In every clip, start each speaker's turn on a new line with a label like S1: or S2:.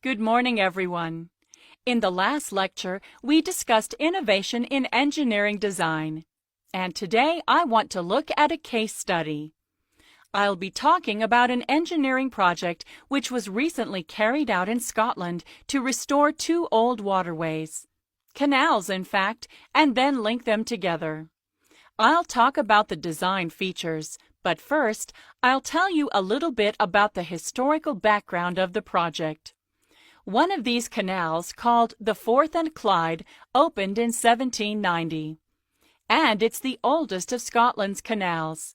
S1: Good morning, everyone. In the last lecture, we discussed innovation in engineering design. And today, I want to look at a case study. I'll be talking about an engineering project which was recently carried out in Scotland to restore two old waterways. Canals, in fact, and then link them together. I'll talk about the design features, but first, I'll tell you a little bit about the historical background of the project. One of these canals, called the Forth and Clyde, opened in 1790. And it's the oldest of Scotland's canals.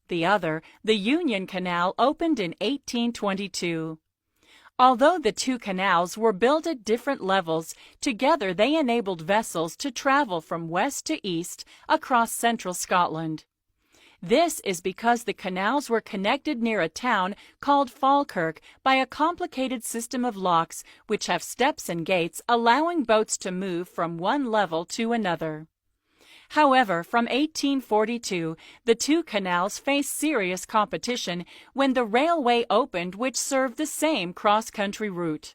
S1: The other, the Union Canal, opened in 1822. Although the two canals were built at different levels, together they enabled vessels to travel from west to east across central Scotland. This is because the canals were connected near a town called Falkirk by a complicated system of locks which have steps and gates allowing boats to move from one level to another. However, from 1842, the two canals faced serious competition when the railway opened which served the same cross-country route.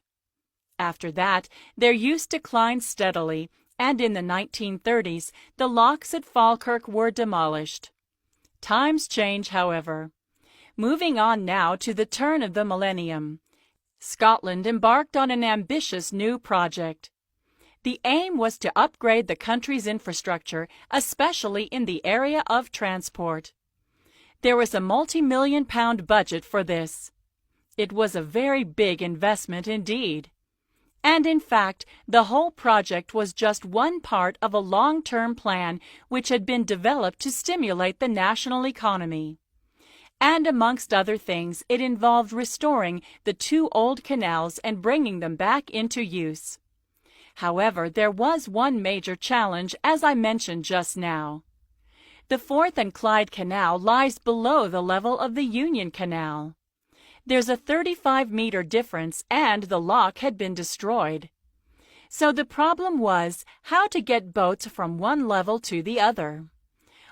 S1: After that, their use declined steadily, and in the 1930s, the locks at Falkirk were demolished. Times change, however. Moving on now to the turn of the millennium, Scotland embarked on an ambitious new project. The aim was to upgrade the country's infrastructure, especially in the area of transport. There was a multi-million-pound budget for this. It was a very big investment indeed. And in fact, the whole project was just one part of a long-term plan which had been developed to stimulate the national economy. And amongst other things, it involved restoring the two old canals and bringing them back into use. However, there was one major challenge, as I mentioned just now. The Forth and Clyde Canal lies below the level of the Union Canal. There's a 35-meter difference, and the lock had been destroyed. So the problem was how to get boats from one level to the other.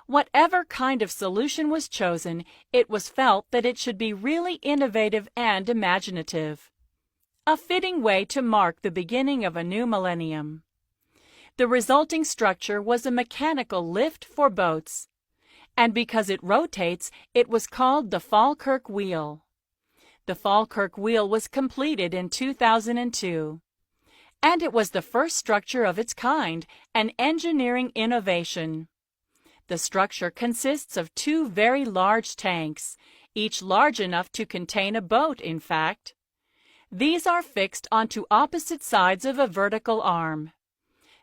S1: Whatever kind of solution was chosen, it was felt that it should be really innovative and imaginative. A fitting way to mark the beginning of a new millennium. The resulting structure was a mechanical lift for boats, and because it rotates, it was called the Falkirk Wheel. The Falkirk Wheel was completed in 2002, and it was the first structure of its kind, an engineering innovation. The structure consists of two very large tanks, each large enough to contain a boat, in fact. These are fixed onto opposite sides of a vertical arm.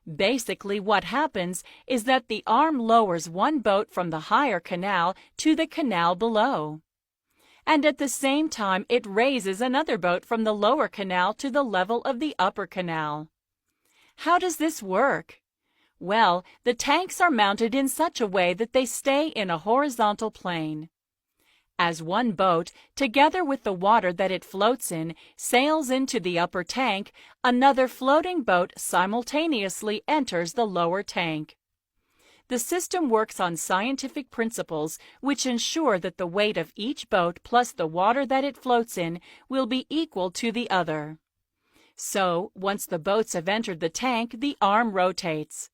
S1: Basically, what happens is that the arm lowers one boat from the higher canal to the canal below. And at the same time, it raises another boat from the lower canal to the level of the upper canal. How does this work? Well, the tanks are mounted in such a way that they stay in a horizontal plane. As one boat, together with the water that it floats in, sails into the upper tank, another floating boat simultaneously enters the lower tank. The system works on scientific principles which ensure that the weight of each boat plus the water that it floats in will be equal to the other. So, once the boats have entered the tank, the arm rotates.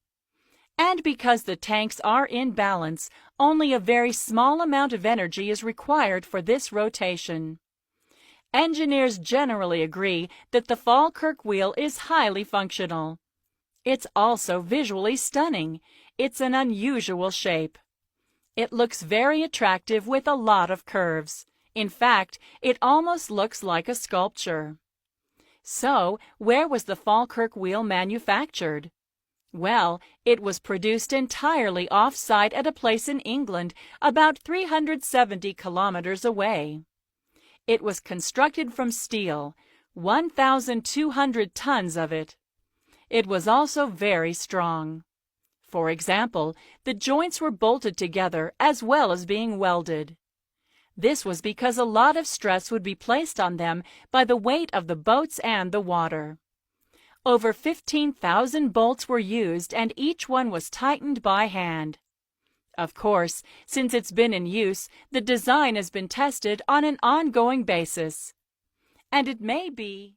S1: And because the tanks are in balance, only a very small amount of energy is required for this rotation. Engineers generally agree that the Falkirk Wheel is highly functional. It's also visually stunning. It's an unusual shape. It looks very attractive with a lot of curves. In fact, it almost looks like a sculpture. So, where was the Falkirk Wheel manufactured? Well, it was produced entirely off-site at a place in England, about 370 kilometers away. It was constructed from steel, 1,200 tons of it. It was also very strong. For example, the joints were bolted together as well as being welded. This was because a lot of stress would be placed on them by the weight of the boats and the water. Over 15,000 bolts were used, and each one was tightened by hand. Of course, since it's been in use, the design has been tested on an ongoing basis. And it may be